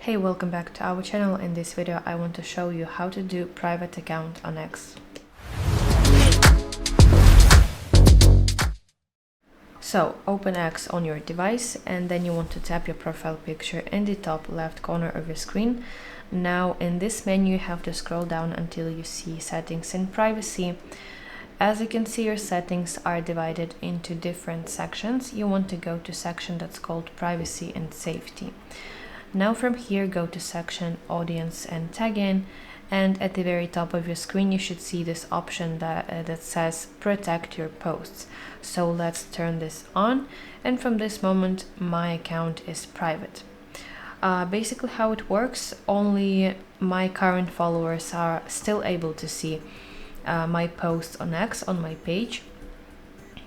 Hey, welcome back to our channel. In this video I want to show you how to do private account on X. So open X on your device and then you want to tap your profile picture in the top left corner of your screen. Now in this menu you have to scroll down until you see settings and privacy. As you can see, your settings are divided into different sections. You want to go to section that's called privacy and safety. Now from here go to section audience and tagging, and at the very top of your screen you should see this option that says protect your posts. So let's turn this on, and from this moment my account is private. Basically how it works, only my current followers are still able to see my posts on X, on my page,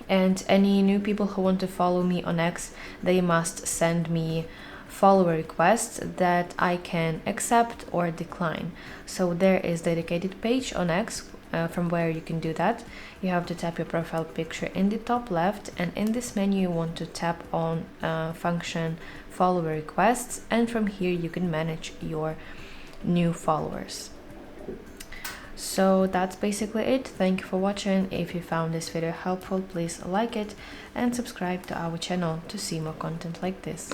and any new people who want to follow me on X, they must send me follower requests that I can accept or decline. So there is dedicated page on X from where you can do that. You have to tap your profile picture in the top left, and in this menu you want to tap on function follower requests, and from here you can manage your new followers. So that's basically it. Thank you for watching. If you found this video helpful, please like it and subscribe to our channel to see more content like this.